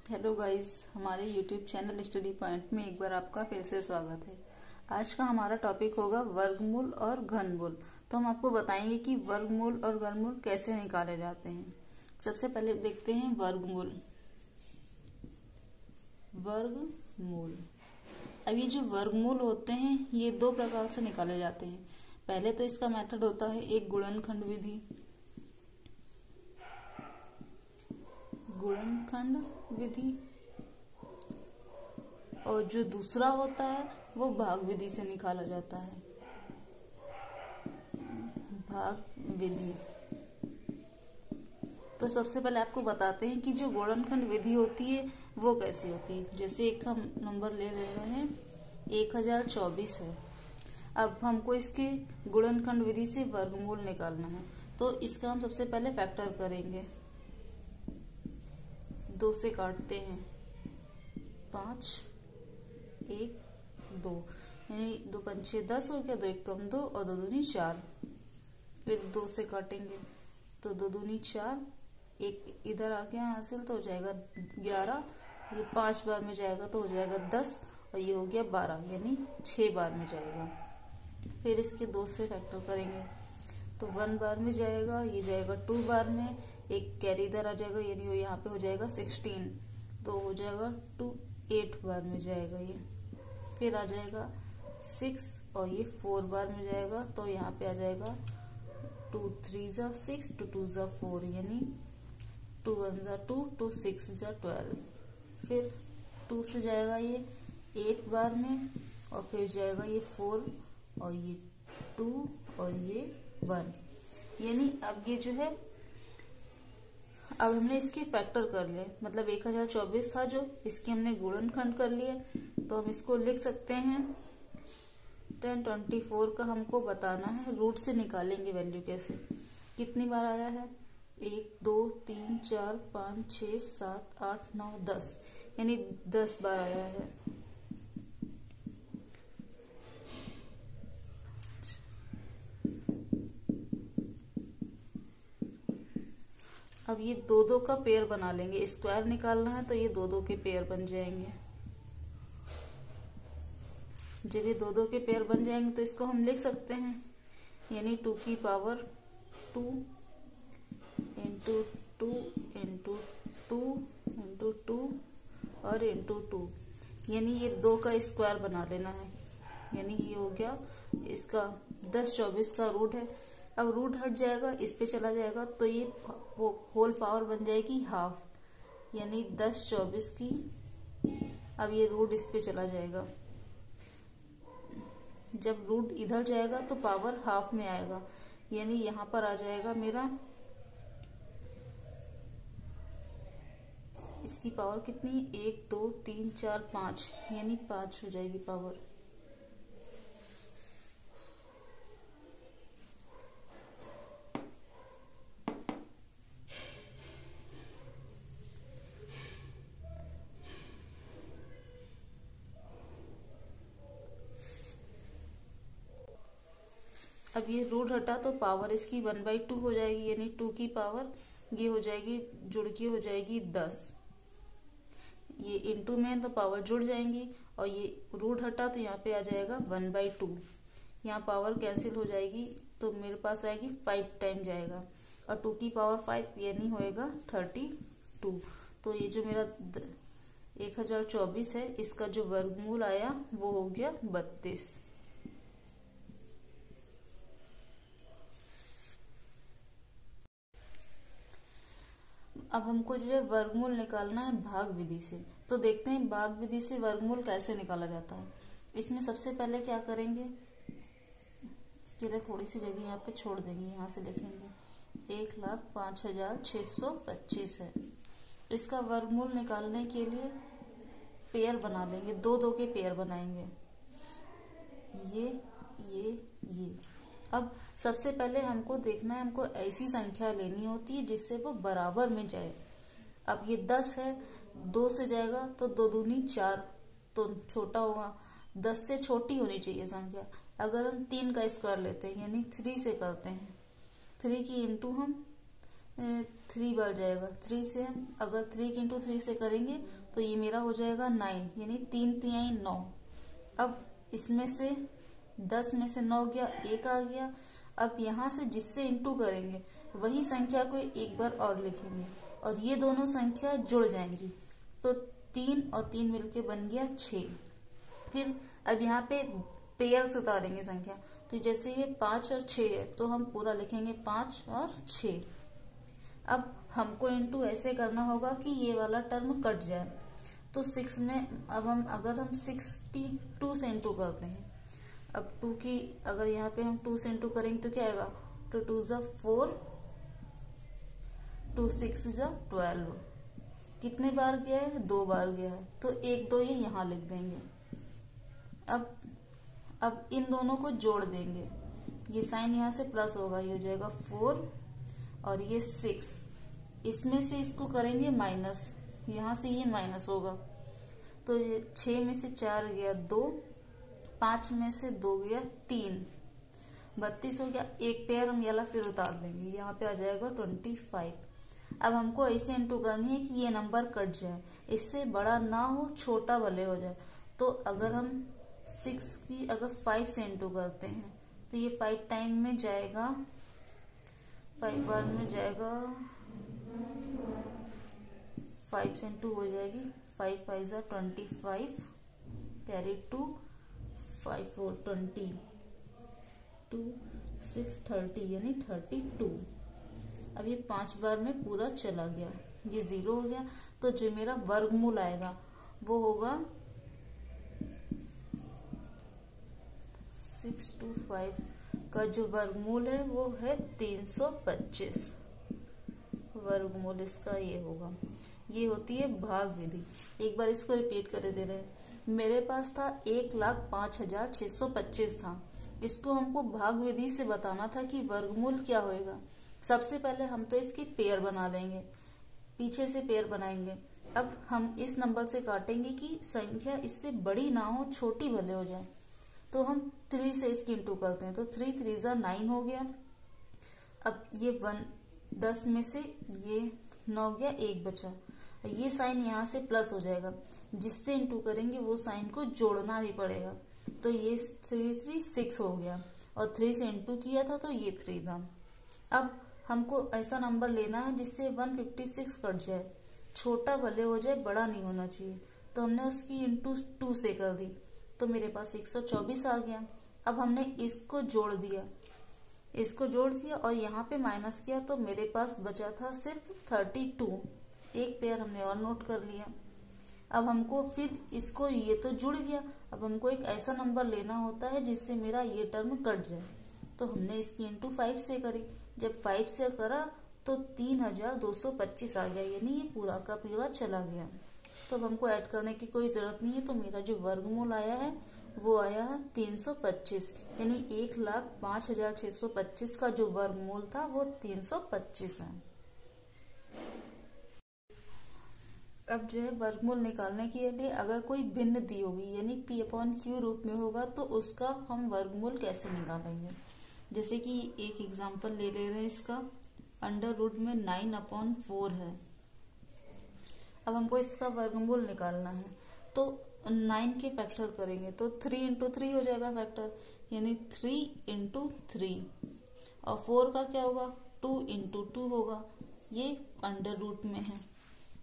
Hello guys, हमारे YouTube channel study point में एक बार आपका फिर से स्वागत है। आज का हमारा टॉपिक होगा वर्गमूल और घनमूल। तो हम आपको बताएंगे कि वर्गमूल और घनमूल कैसे निकाले जाते हैं। सबसे पहले देखते हैं वर्गमूल। वर्गमूल, अब ये जो वर्गमूल होते हैं ये दो प्रकार से निकाले जाते हैं। पहले तो इसका मेथड होता है एक गुणनखंड विधि, और जो दूसरा होता है वो भाग विधि से निकाला जाता है, भाग विधि। तो सबसे पहले आपको बताते हैं कि जो गुणनखंड विधि होती है वो कैसी होती है। जैसे एक हम नंबर ले रहे हैं 1024 है। अब हमको इसके गुणनखंड विधि से वर्गमूल निकालना है, तो इसका हम सबसे पहले फैक्टर करेंगे। 2 से काटते हैं 5, 1, 2, यानी 2 पंचे 10 हो गया, 2 एक कम 2 और 2 दूनी 4। फिर 2 से काटेंगे तो 2 दूनी 4, एक इधर आ गया हासिल तो हो जाएगा 11, ये 5 बार में जाएगा तो हो जाएगा 10 और ये हो गया 12, यानी 6 बार में जाएगा। फिर इसके 2 से फैक्टर करेंगे तो 1 बार में जाएगा, ये जाएगा 2 बार में, एक कैरी इधर आ जाएगा, यानी वो यहाँ पे हो जाएगा 16, तो हो जाएगा 2 8 बार में जाएगा ये। फिर आ जाएगा 6 और ये 4 बार में जाएगा, तो यहाँ पे आ जाएगा 2 3 जा 6, 2 2 जा 4, यानी 2 1 जा 2, 2 6 जा 12। फिर 2 से जाएगा ये 8 बार में, और फिर जाएगा ये 4 और ये 2 और ये 1, यानी अब ये जो है, अब हमने इसके फैक्टर कर लिए, मतलब 1024 था जो, इसके हमने गुणनखंड कर लिए, तो हम इसको लिख सकते हैं 1024 का हमको बताना है, रूट से निकालेंगे वैल्यू कैसे, कितनी बार आया है 1 2 3 4 5 6 7 8 9 10, यानी 10 बार आया है। अब ये 2 का पेयर बना लेंगे, स्क्वायर निकालना है तो ये 2 के पेयर बन जाएंगे। जब ये 2 के पेयर बन जाएंगे तो इसको हम लिख सकते हैं, यानी 2 की पावर 2 इंटू 2 इंटू 2 इंटू 2 और इंटू 2, यानी ये 2 का स्क्वायर बना लेना है, यानी ये हो गया इसका 1024 का रूट है। अब रूट हट जाएगा, इस पे चला जाएगा तो ये वो होल पावर बन जाएगी हाफ, यानी 1024 की। अब ये रूट इस पे चला जाएगा, जब रूट इधर जाएगा तो पावर हाफ में आएगा, यानी यहाँ पर आ जाएगा मेरा, इसकी पावर कितनी 1 2 3 4 5, यानी 5 हो जाएगी पावर। अब ये रूट हटा तो पावर इसकी 1/2 हो जाएगी, यानी 2 की पावर ये हो जाएगी, जुड़ के हो जाएगी 10। ये इंटू में तो पावर जुड़ जाएंगी, और ये रूट हटा तो यहाँ पे आ जाएगा 1/2, यहाँ पावर कैंसिल हो जाएगी तो मेरे पास आएगी 5 टाइम जाएगा, और 2 की पावर 5 यानी होएगा 32। तो ये जो मेरा 1024 है, इसका जो वर्गमूल आया वो हो गया 32। अब हमको जो है वर्गमूल निकालना है भाग विधि से, तो देखते हैं भाग विधि से वर्गमूल कैसे निकाला जाता है। इसमें सबसे पहले क्या करेंगे, इसके लिए थोड़ी सी जगह यहाँ पे छोड़ देंगे, यहाँ से लिखेंगे 1,05,625 है। इसका वर्गमूल निकालने के लिए पेयर बना लेंगे, 2 के पेयर बनाएंगे, ये। अब सबसे पहले हमको देखना है, हमको ऐसी संख्या लेनी होती है जिससे वो बराबर में जाए। अब ये 10 है, 2 से जाएगा तो 2 दूनी 4, तो छोटा होगा, 10 से छोटी होनी चाहिए संख्या। अगर हम 3 का स्क्वायर लेते हैं, यानी 3 से करते हैं, 3 की इंटू हम 3 बढ़ जाएगा। 3 से हम अगर 3 इंटू 3 से करेंगे तो ये मेरा हो जाएगा 9, यानी 3 3 9। अब इसमें से 10 में से 9 गया, 1 आ गया। अब यहाँ से जिससे इंटू करेंगे वही संख्या को एक बार और लिखेंगे और ये दोनों संख्या जुड़ जाएंगी, तो 3 और 3 मिलके बन गया 6। फिर अब यहाँ पे पेयर्स उतारेंगे संख्या, तो जैसे ये 5 और 6 है तो हम पूरा लिखेंगे 5 और 6। अब हमको इंटू ऐसे करना होगा कि ये वाला टर्म कट जाए, तो 6 में अब अगर हम 62 से इंटू करते हैं, अब 2 की अगर यहाँ पे हम 2 से इंटू करेंगे तो क्या आएगा, तो 2 जा 4, 2 6 जा 12। कितने बार गया है, 2 बार गया है, तो 1 2 ये यहाँ लिख देंगे। अब इन दोनों को जोड़ देंगे, ये साइन यहाँ से प्लस होगा, ये हो जाएगा 4 और ये 6। इसमें से इसको करेंगे माइनस, यहाँ से ये माइनस होगा, तो ये 6 में से 4 गया 2, 5 में से 2 गया 3, 32 हो गया। एक पेयर हम वाला फिर उतार देंगे, यहाँ पे आ जाएगा 25। अब हमको ऐसे इंटू करनी है कि ये नंबर कट जाए, इससे बड़ा ना हो, छोटा भले हो जाए। तो अगर हम 6 की अगर 5 से इंटू करते हैं तो ये 5 टाइम में जाएगा, 5 बार में जाएगा, 5 से इंटू हो जाएगी, 5 5 जा 25, कैरी 2, 5 4 20, 2 6 30 यानी 32। अब ये 5 बार में पूरा चला गया, ये 0 हो गया। तो जो मेरा वर्गमूल आएगा वो होगा 625 का जो वर्गमूल है वो है 325। वर्गमूल इसका ये होगा, ये होती है भाग विधि। एक बार इसको रिपीट कर दे रहे हैं। मेरे पास था 1,05,625 था, इसको हमको भाग विधि से बताना था कि वर्गमूल क्या होएगा। सबसे पहले हम तो इसकी पेयर बना देंगे, पीछे से पेयर बनाएंगे। अब हम इस नंबर से काटेंगे कि संख्या इससे बड़ी ना हो, छोटी भले हो जाए, तो हम 3 से इसकी इंटू करते हैं, तो 3 3 जा 9 हो गया। अब ये 10 में से ये 9 गया, 1 बचा, ये साइन यहाँ से प्लस हो जाएगा, जिससे इंटू करेंगे वो साइन को जोड़ना भी पड़ेगा, तो ये 3 3 6 हो गया, और 3 से इंटू किया था तो ये 3 था। अब हमको ऐसा नंबर लेना है जिससे 156 कट जाए, छोटा भले हो जाए, बड़ा नहीं होना चाहिए, तो हमने उसकी इंटू 2 से कर दी, तो मेरे पास 124 आ गया। अब हमने इसको जोड़ दिया, और यहाँ पे माइनस किया, तो मेरे पास बचा था सिर्फ 32। एक पेयर हमने और नोट कर लिया। अब हमको फिर इसको, ये तो जुड़ गया, अब हमको एक ऐसा नंबर लेना होता है जिससे मेरा ये टर्म कट जाए, तो हमने इसकी इंटू 5 से करी। जब 5 से करा तो 3225 आ गया, यानी ये पूरा का पूरा चला गया। तो अब हमको ऐड करने की कोई जरूरत नहीं है, तो मेरा जो वर्गमूल आया है वो आया है 325, यानी 1,05,625 का जो वर्गमूल था वो 325 है। अब जो है वर्गमूल निकालने के लिए अगर कोई भिन्न दी होगी, यानी P/Q रूप में होगा, तो उसका हम वर्गमूल कैसे निकालेंगे। जैसे कि एक एग्जांपल ले रहे हैं इसका, अंडर रूट में 9/4 है। अब हमको इसका वर्गमूल निकालना है, तो 9 के फैक्टर करेंगे तो 3 इंटू 3 हो जाएगा फैक्टर, यानी 3 इंटू 3, और 4 का क्या होगा, 2 इंटू 2 होगा, ये अंडर रूट में है।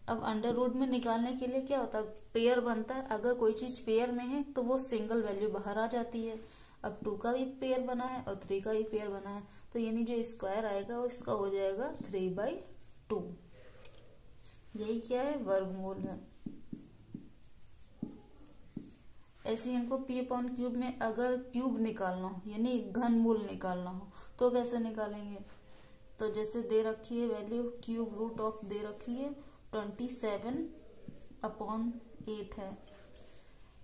अब अंडर रूट में निकालने के लिए क्या होता है, पेयर बनता है। अगर कोई चीज पेयर में है तो वो सिंगल वैल्यू बाहर आ जाती है। अब 2 का भी पेयर बना है और 3 का भी पेयर बना है, तो यानी जो स्क्वायर आएगा वो इसका हो जाएगा 3/2। यही क्या है, वर्गमूल है। ऐसे हमको P/Q में अगर क्यूब निकालना हो, यानी घनमूल निकालना हो, तो कैसे निकालेंगे। तो जैसे दे रखी है वैल्यू, क्यूब रूट ऑफ दे रखी है 27/8 है।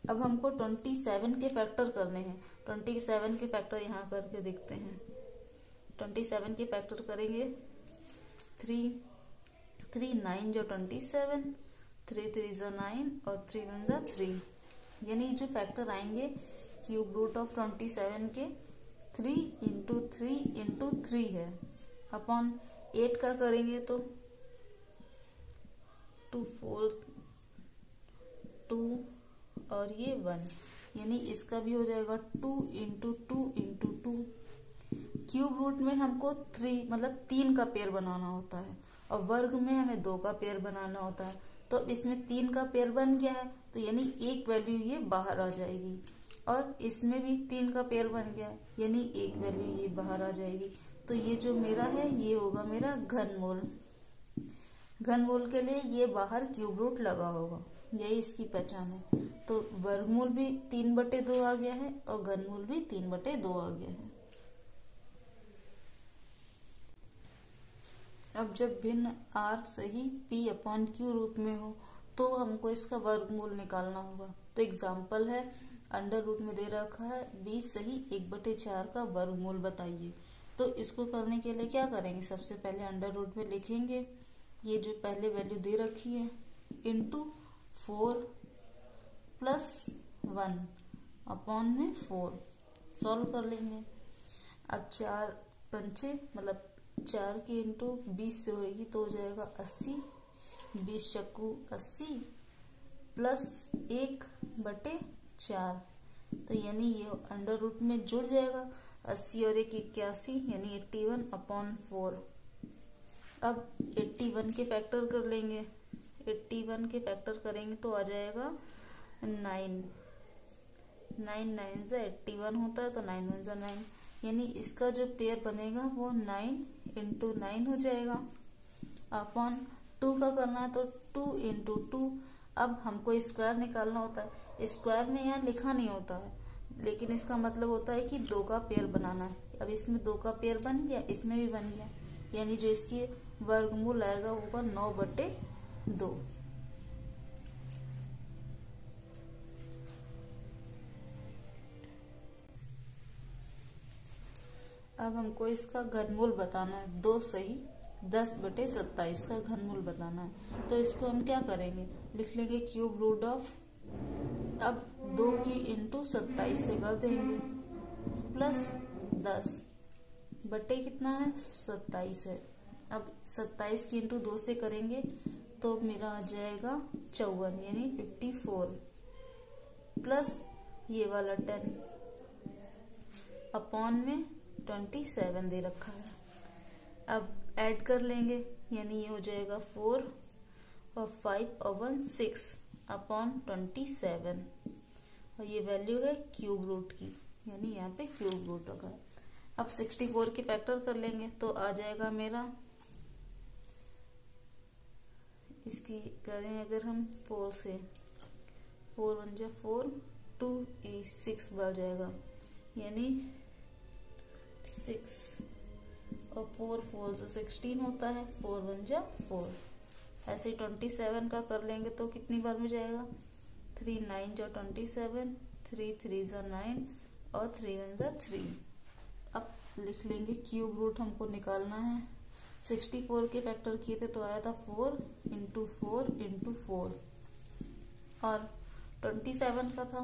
अब हमको 27 के फैक्टर करने हैं। 27 के फैक्टर यहाँ करके देखते हैं। 27 के फैक्टर करेंगे 3 9 जो 27, 3 3 जा 9 और 3 1 जा 3, यानी जो फैक्टर आएंगे क्यूब रूट ऑफ 27 के 3 इंटू 3 इंटू 3 है अपॉन 8 का करेंगे तो 2 4 2 और ये 1, यानी इसका भी हो जाएगा 2 इंटू 2 इंटू 2। क्यूब रूट में हमको 3 मतलब 3 का पेयर बनाना होता है और वर्ग में हमें 2 का पेयर बनाना होता है। तो इसमें 3 का पेयर बन गया है तो यानी एक वैल्यू ये बाहर आ जाएगी, और इसमें भी 3 का पेयर बन गया है यानी एक वैल्यू ये बाहर आ जाएगी। तो ये जो मेरा है ये होगा मेरा घनमूल। घनमूल के लिए ये बाहर क्यूब रूट लगा होगा, यही इसकी पहचान है। तो वर्गमूल भी 3/2 आ गया है और घनमूल भी 3/2 आ गया है। अब जब भिन्न r सही p/q रूप में हो तो हमको इसका वर्गमूल निकालना होगा। तो एग्जाम्पल है, अंडर रूट में दे रखा है 20 सही 1/4 का वर्गमूल बताइए। तो इसको करने के लिए क्या करेंगे, सबसे पहले अंडर रूट में लिखेंगे ये जो पहले वैल्यू दे रखी है इंटू 4 प्लस 1 अपॉन में 4 सॉल्व कर लेंगे। अब 4 पंचे मतलब 4 की इंटू 20 से होगी तो हो जाएगा 80, 20 चक्कू 80 प्लस 1/4, तो यानी ये अंडर रूट में जुड़ जाएगा। 80 और 1 81 यानी 81 अपॉन 4। अब 81 के फैक्टर कर लेंगे, 81 के फैक्टर करेंगे तो आ जाएगा 9 9 से 81 होता है तो 9 1 जा 9, यानी इसका जो पेयर बनेगा वो 9 इंटू 9 हो जाएगा। अपॉन 2 का करना है तो 2 इंटू 2। अब हमको स्क्वायर निकालना होता है, स्क्वायर में यहाँ लिखा नहीं होता है लेकिन इसका मतलब होता है कि 2 का पेयर बनाना है। अब इसमें 2 का पेयर बन गया, इसमें भी बन गया, यानी जो इसकी वर्गमूल आएगा वो होगा 9/2। अब हमको इसका घनमूल बताना है, 2 सही 10/27 का घनमूल बताना है। तो इसको हम क्या करेंगे, लिख लेंगे क्यूब रूट ऑफ, अब 2 की इंटू 27 से कर देंगे प्लस 10 बटे कितना है 27 है। अब 27 की इंटू 2 से करेंगे तो मेरा आ जाएगा 54 यानी 54 प्लस ये वाला 10 अपॉन में 27 दे रखा है। अब ऐड कर लेंगे यानी ये हो जाएगा 4 और 5 और 1 6 अपॉन 27, और ये वैल्यू है क्यूब रूट की, यानी यहाँ पे क्यूब रूट होगा। अब 64 के फैक्टर कर लेंगे तो आ जाएगा मेरा, इसकी करें अगर हम 4 से, 4 1 जा 4 2 6 बढ़ जाएगा यानी 6 और 4 4 से 16 होता है, 4 1 जा 4। ऐसे 27 का कर लेंगे तो कितनी बार में जाएगा, 3 9 जा 27, 3 3 जा 9 और 3 1 जा 3। अब लिख लेंगे क्यूब रूट हमको निकालना है। 64 के फैक्टर किए थे तो आया था 4 इंटू 4 इंटू 4, और 27 का था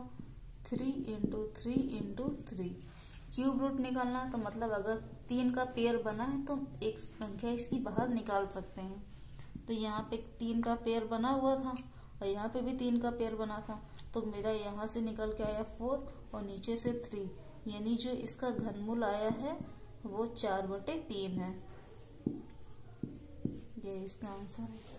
3 इंटू 3 इंटू 3। क्यूब रूट निकालना है तो मतलब अगर 3 का पेयर बना है तो एक संख्या इसकी बाहर निकाल सकते हैं। तो यहाँ पे 3 का पेयर बना हुआ था और यहाँ पे भी 3 का पेयर बना था, तो मेरा यहाँ से निकल के आया 4 और नीचे से 3, यानी जो इसका घनमूल आया है वो 4/3 है। ये इसका आंसर है।